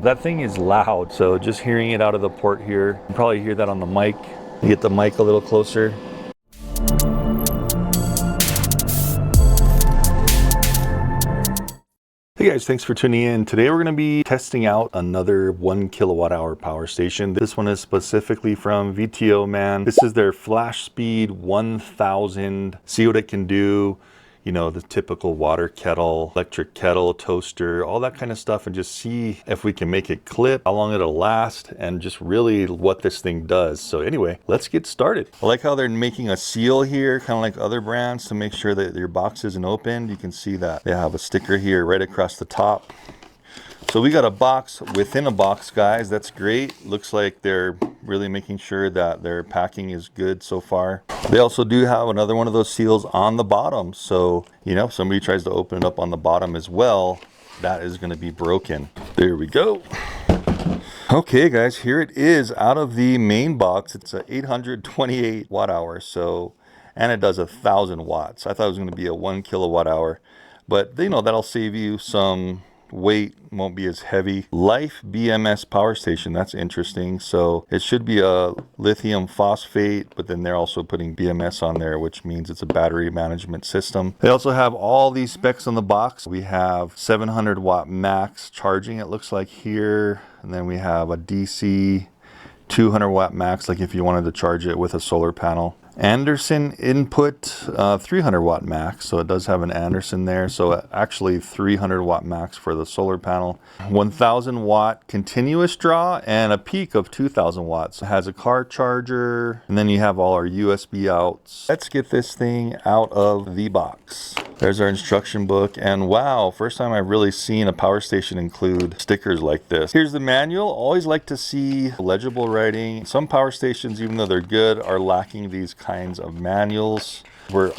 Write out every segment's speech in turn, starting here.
That thing is loud, so just hearing it out of the port here, you can probably hear that on the mic. You get the mic a little closer. Hey guys, thanks for tuning in. Today we're going to be testing out another 1 kilowatt hour power station. This one is specifically from VTOMAN. This is their FlashSpeed 1000. See what it can do. You know, the typical water kettle, electric kettle, toaster, all that kind of stuff, and just see if we can make it clip, how long it'll last, and just really what this thing does. So anyway, let's get started. I like how they're making a seal here, kind of like other brands, to make sure that your box isn't opened. You can see that they have a sticker here right across the top. So we got a box within a box, guys. That's great. Looks like they're really making sure that their packing is good so far. They also do have another one of those seals on the bottom. So, you know, if somebody tries to open it up on the bottom as well, that is going to be broken. There we go. Okay, guys, here it is out of the main box. It's a 828 watt hour. So, and it does 1,000 watts. I thought it was going to be a 1 kilowatt hour, but you know, that'll save you some weight, won't be as heavy. Life BMS power station, that's interesting. So it should be a lithium phosphate, but then they're also putting BMS on there, which means it's a battery management system. They also have all these specs on the box. We have 700 watt max charging, it looks like here, and then we have a DC 200 watt max, like if you wanted to charge it with a solar panel. Anderson input 300 watt max, so it does have an Anderson there, so actually 300 watt max for the solar panel. 1000 watt continuous draw and a peak of 2000 watts. It has a car charger, and then you have all our USB outs. Let's get this thing out of the box. There's our instruction book, and wow, first time I've really seen a power station include stickers like this. Here's the manual. Always like to see legible writing. Some power stations, even though they're good, are lacking these kinds of manuals. We're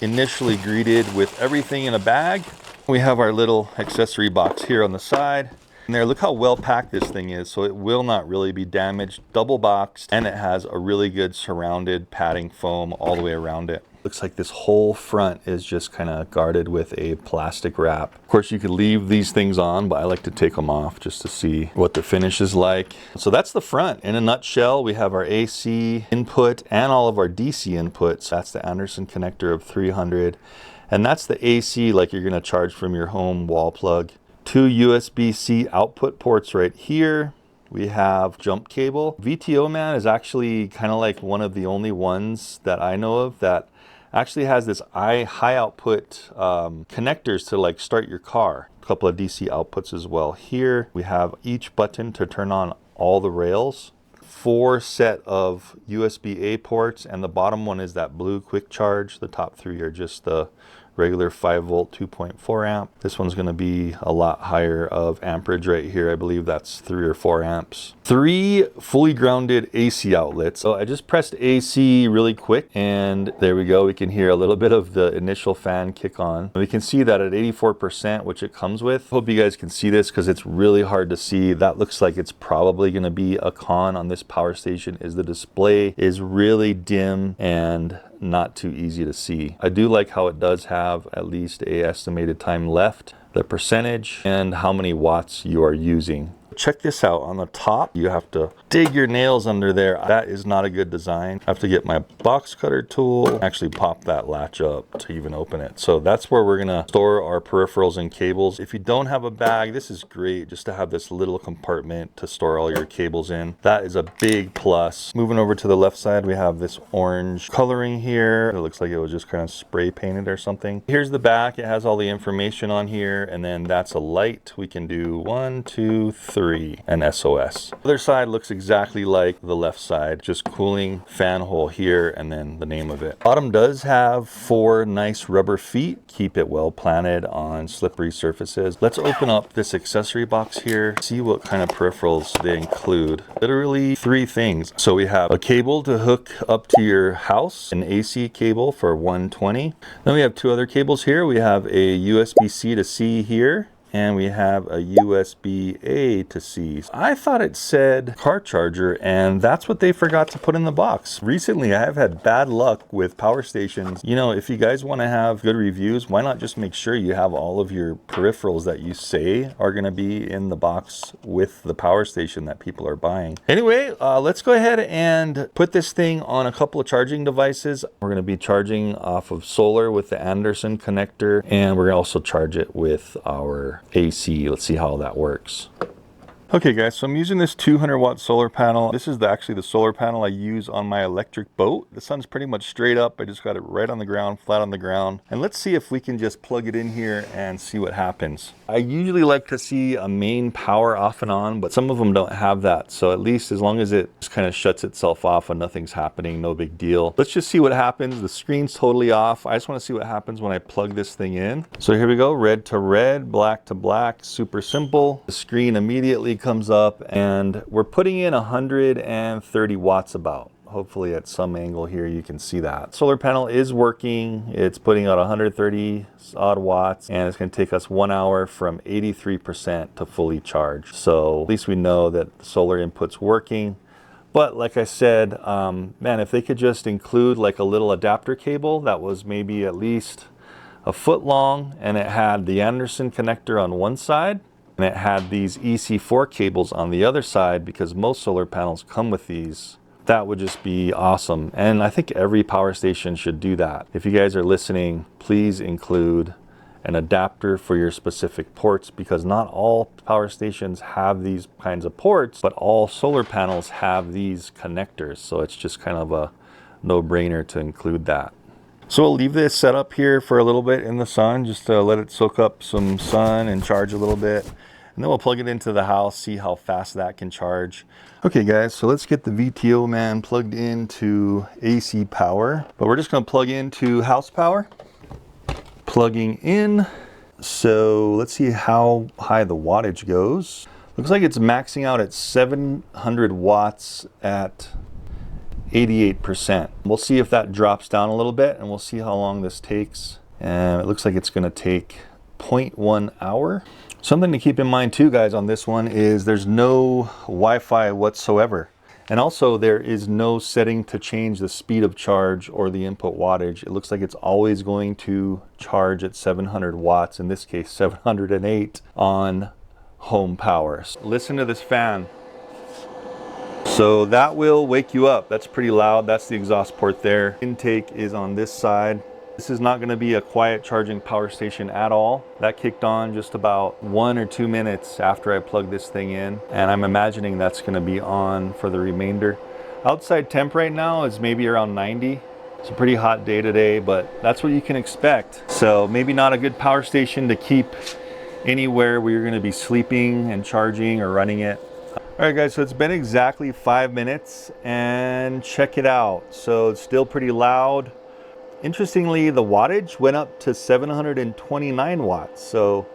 initially greeted with everything in a bag. We have our little accessory box here on the side. And there, look how well packed this thing is, so it will not really be damaged. Double boxed, and it has a really good surrounded padding foam all the way around it. Looks like this whole front is just kind of guarded with a plastic wrap. Of course, you could leave these things on, but I like to take them off just to see what the finish is like. So that's the front. In a nutshell, we have our AC input and all of our DC inputs. That's the Anderson connector of 300. And that's the AC, like you're gonna charge from your home wall plug. 2 USB-C output ports right here. We have jump cable. VTOMAN is actually kind of like one of the only ones that I know of that actually has this high output connectors to like start your car. A couple of DC outputs as well. Here we have each button to turn on all the rails. 4 set of USB-A ports, and the bottom one is that blue quick charge. The top 3 are just the regular 5 volt 2.4 amp. This one's going to be a lot higher of amperage right here. I believe that's 3 or 4 amps. 3 fully grounded AC outlets. So I just pressed AC really quick, and there we go. We can hear a little bit of the initial fan kick on. We can see that at 84%, which it comes with. Hope you guys can see this because it's really hard to see. That looks like it's probably going to be a con on this power station, is the display is really dim and not too easy to see. I do like how it does have at least a estimated time left, the percentage, and how many watts you are using. Check this out. On the top, you have to dig your nails under there. That is not a good design. I have to get my box cutter tool, actually pop that latch up to even open it. So that's where we're gonna store our peripherals and cables. If you don't have a bag, this is great just to have this little compartment to store all your cables in. That is a big plus. Moving over to the left side, we have this orange coloring here. It looks like it was just kind of spray painted or something. Here's the back. It has all the information on here, and then that's a light. We can do 1, 2, 3. And SOS. The other side looks exactly like the left side, just cooling fan hole here and then the name of it. Bottom does have 4 nice rubber feet, keep it well planted on slippery surfaces. Let's open up this accessory box here, see what kind of peripherals they include. Literally 3 things. So we have a cable to hook up to your house, an AC cable for 120. Then we have 2 other cables here. We have a USB-C to C here, and we have a USB-A to C. I thought it said car charger, and that's what they forgot to put in the box. Recently, I have had bad luck with power stations. You know, if you guys want to have good reviews, why not just make sure you have all of your peripherals that you say are going to be in the box with the power station that people are buying. Anyway, let's go ahead and put this thing on a couple of charging devices. We're going to be charging off of solar with the Anderson connector, and we're going to also charge it with our AC. Let's see how that works. Okay guys, so I'm using this 200-watt solar panel. This is actually the solar panel I use on my electric boat. The sun's pretty much straight up. I just got it right on the ground, flat on the ground. And let's see if we can just plug it in here and see what happens. I usually like to see a main power off and on, but some of them don't have that. So at least as long as it just kind of shuts itself off and nothing's happening, no big deal. Let's just see what happens. The screen's totally off. I just want to see what happens when I plug this thing in. So here we go, red to red, black to black, super simple. The screen immediately comes up, and we're putting in 130 watts about. Hopefully at some angle here you can see that. Solar panel is working. It's putting out 130 odd watts, and it's going to take us 1 hour from 83% to fully charge. So at least we know that the solar input's working. But like I said, man, if they could just include like a little adapter cable that was maybe at least a foot long, and it had the Anderson connector on one side, and it had these EC4 cables on the other side, because most solar panels come with these, that would just be awesome. And I think every power station should do that. If you guys are listening, please include an adapter for your specific ports, because not all power stations have these kinds of ports, but all solar panels have these connectors. So it's just kind of a no-brainer to include that. So we'll leave this set up here for a little bit in the sun, just to let it soak up some sun and charge a little bit. And then we'll plug it into the house, see how fast that can charge. Okay guys, so let's get the VTOMAN plugged into AC power. But we're just gonna plug into house power. Plugging in. So let's see how high the wattage goes. Looks like it's maxing out at 700 watts at 88%. We'll see if that drops down a little bit, and we'll see how long this takes. And it looks like it's gonna take 0.1 hour. Something to keep in mind too, guys, on this one is there's no Wi-Fi whatsoever. And also there is no setting to change the speed of charge or the input wattage. It looks like it's always going to charge at 700 watts, in this case 708 on home power. So listen to this fan. So that will wake you up. That's pretty loud. That's the exhaust port there. Intake is on this side. This is not going to be a quiet charging power station at all. That kicked on just about 1 or 2 minutes after I plugged this thing in, and I'm imagining that's going to be on for the remainder. Outside temp right now is maybe around 90. It's a pretty hot day today, but that's what you can expect. So maybe not a good power station to keep anywhere where you're going to be sleeping and charging or running it. All right guys, so it's been exactly 5 minutes, and check it out. So it's still pretty loud. Interestingly, the wattage went up to 729 watts. So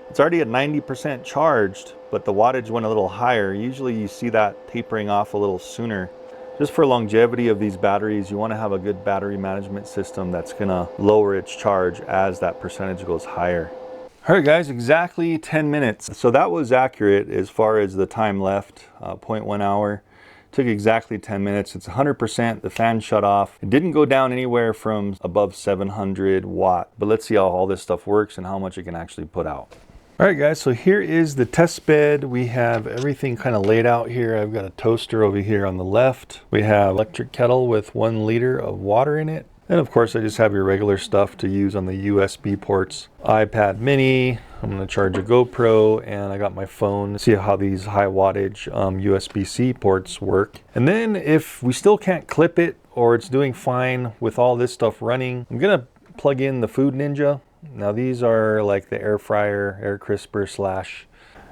it's already at 90% charged, but the wattage went a little higher. Usually you see that tapering off a little sooner. Just for longevity of these batteries, you want to have a good battery management system that's going to lower its charge as that percentage goes higher. All right guys, exactly 10 minutes. So that was accurate as far as the time left, 0.1 hour. Took exactly 10 minutes. It's 100%. The fan shut off. It didn't go down anywhere from above 700 watt. But let's see how all this stuff works and how much it can actually put out. All right guys, so here is the test bed. We have everything kind of laid out here. I've got a toaster over here on the left. We have electric kettle with 1 liter of water in it. And of course I just have your regular stuff to use on the USB ports. iPad mini, I'm gonna charge a GoPro, and I got my phone. See how these high wattage USB-C ports work. And then if we still can't clip it, or it's doing fine with all this stuff running, I'm gonna plug in the Food Ninja. Now these are like the air fryer, air crisper slash.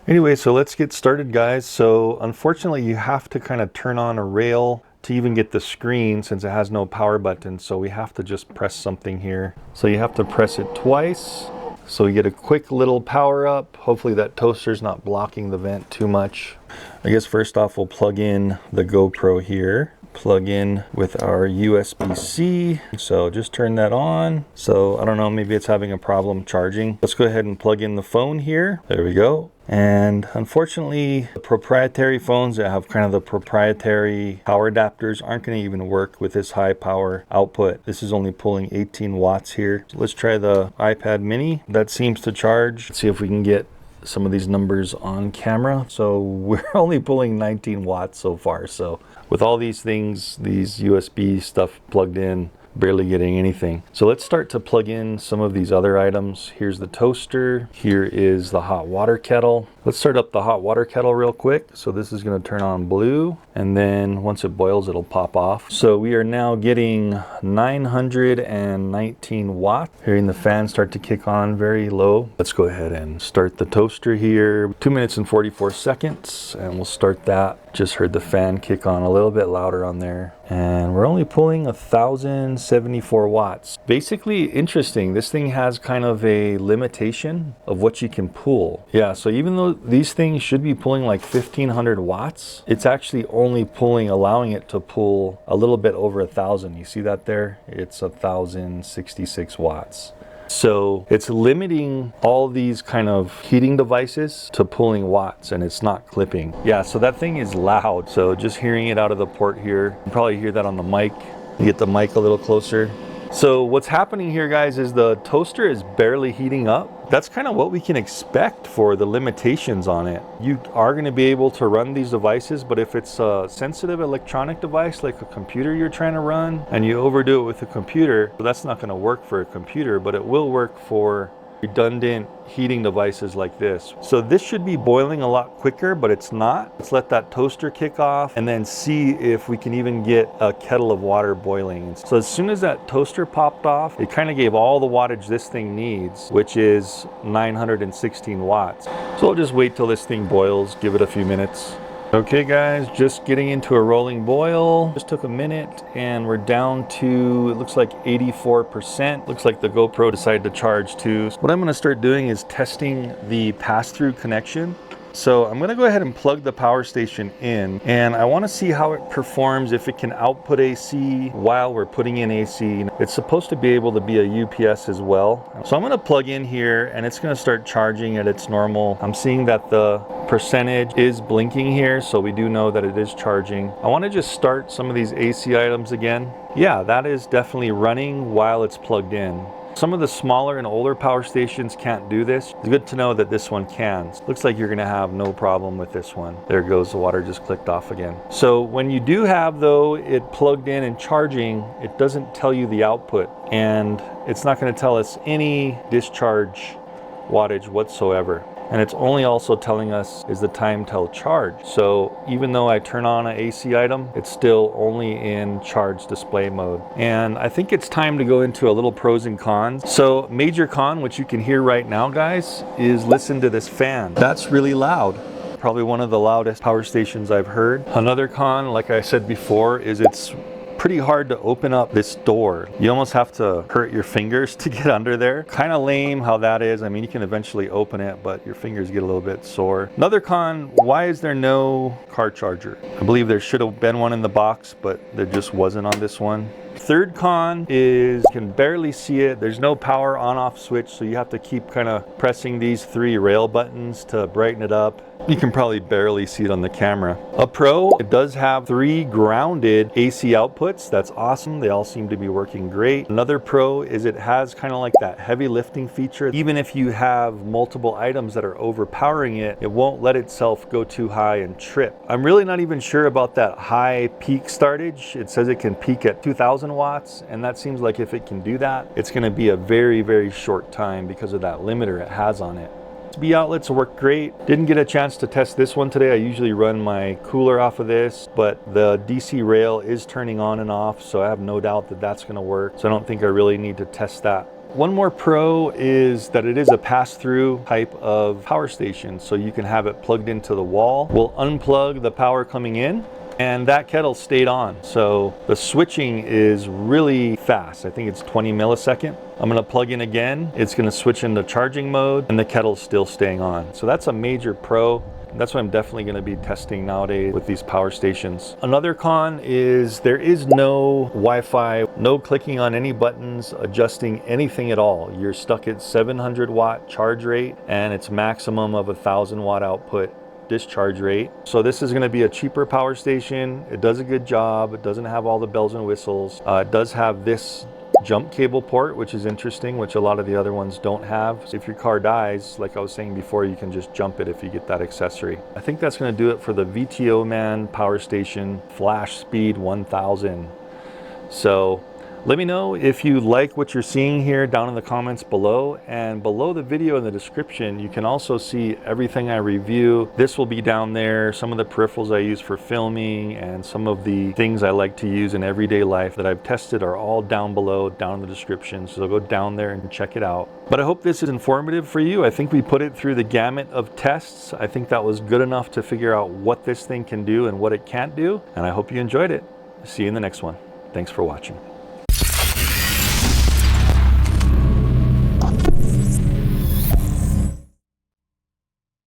Anyway, so let's get started guys. So unfortunately you have to kind of turn on a rail to even get the screen, since it has no power button. So we have to just press something here. So you have to press it twice. So you get a quick little power up. Hopefully that toaster's not blocking the vent too much. I guess first off we'll plug in the GoPro here. plug in with our USB-C. So just turn that on. So I don't know, maybe it's having a problem charging. Let's go ahead and plug in the phone here. There we go. And unfortunately, the proprietary phones that have kind of the proprietary power adapters aren't going to even work with this high power output. This is only pulling 18 watts here. So let's try the iPad mini. That seems to charge. Let's see if we can get some of these numbers on camera. So we're only pulling 19 watts so far. So with all these things, these USB stuff plugged in, barely getting anything. So let's start to plug in some of these other items. Here's the toaster. Here is the hot water kettle. Let's start up the hot water kettle real quick. So this is going to turn on blue, and then once it boils, it'll pop off. So we are now getting 919 watts. Hearing the fan start to kick on very low. Let's go ahead and start the toaster here. 2 minutes and 44 seconds, and we'll start that. Just heard the fan kick on a little bit louder on there. And we're only pulling 1,074 watts. Basically interesting. This thing has kind of a limitation of what you can pull. Yeah, so even though these things should be pulling like 1,500 watts, it's actually only pulling, allowing it to pull a little bit over 1,000. You see that there? It's 1,066 watts. So it's limiting all these kind of heating devices to pulling watts, and it's not clipping. Yeah, so that thing is loud. So just hearing it out of the port here, you can probably hear that on the mic. You get the mic a little closer. So what's happening here, guys, is the toaster is barely heating up. That's kind of what we can expect for the limitations on it. You are going to be able to run these devices, but if it's a sensitive electronic device like a computer you're trying to run and you overdo it with a computer, that's not going to work for a computer, but it will work for redundant heating devices like this. So this should be boiling a lot quicker, but it's not. Let's let that toaster kick off and then see if we can even get a kettle of water boiling. So as soon as that toaster popped off, it kind of gave all the wattage this thing needs, which is 916 watts. So I'll just wait till this thing boils, give it a few minutes. Okay guys, just getting into a rolling boil. Just took a minute and we're down to, it looks like 84%. Looks like the GoPro decided to charge too. So what I'm gonna start doing is testing the pass-through connection. So I'm gonna go ahead and plug the power station in, and I wanna see how it performs, if it can output AC while we're putting in AC. It's supposed to be able to be a UPS as well. So I'm gonna plug in here and it's gonna start charging at its normal. I'm seeing that the percentage is blinking here, so we do know that it is charging. I wanna just start some of these AC items again. Yeah, that is definitely running while it's plugged in. Some of the smaller and older power stations can't do this. It's good to know that this one can. Looks like you're gonna have no problem with this one. There it goes, the water just clicked off again. So when you do have, though, it plugged in and charging, it doesn't tell you the output, and it's not gonna tell us any discharge wattage whatsoever. And it's only also telling us is the time till charge. So even though I turn on an AC item, it's still only in charge display mode. And I think it's time to go into a little pros and cons. So major con, which you can hear right now, guys, is listen to this fan. That's really loud. Probably one of the loudest power stations I've heard. Another con, like I said before, is it's pretty hard to open up this door. You almost have to hurt your fingers to get under there. Kind of lame how that is. I mean, you can eventually open it, but your fingers get a little bit sore. Another con, why is there no car charger? I believe there should have been one in the box, but there just wasn't on this one. Third con is you can barely see it. There's no power on off switch, so you have to keep kind of pressing these 3 rail buttons to brighten it up. You can probably barely see it on the camera. A pro, it does have 3 grounded AC outputs. That's awesome. They all seem to be working great. Another pro is it has kind of like that heavy lifting feature. Even if you have multiple items that are overpowering it, it won't let itself go too high and trip. I'm really not even sure about that high peak startage. It says it can peak at 2,000 watts, and that seems like if it can do that, it's going to be a very, very short time because of that limiter it has on it. USB outlets work great. Didn't get a chance to test this one today. I usually run my cooler off of this, but the DC rail is turning on and off, so I have no doubt that that's going to work. So I don't think I really need to test that. One more pro is that it is a pass-through type of power station, so you can have it plugged into the wall. We'll unplug the power coming in, and that kettle stayed on. So the switching is really fast. I think it's 20 millisecond. I'm gonna plug in again. It's gonna switch into charging mode and the kettle's still staying on. So that's a major pro. That's what I'm definitely going to be testing nowadays with these power stations. Another con is there is no Wi-Fi, no clicking on any buttons, adjusting anything at all. You're stuck at 700 watt charge rate and it's maximum of 1,000 watt output discharge rate. So this is going to be a cheaper power station. It does a good job. It doesn't have all the bells and whistles. It does have this jump cable port, which is interesting, which a lot of the other ones don't have. So if your car dies, like I was saying before, you can just jump it if you get that accessory. I think that's going to do it for the VTOMAN Power Station FlashSpeed 1000. So let me know if you like what you're seeing here down in the comments below, and below the video in the description you can also see everything I review. This will be down there, some of the peripherals I use for filming and some of the things I like to use in everyday life that I've tested are all down below, down in the description, so go down there and check it out. But I hope this is informative for you. I think we put it through the gamut of tests. I think that was good enough to figure out what this thing can do and what it can't do, and I hope you enjoyed it. See you in the next one. Thanks for watching.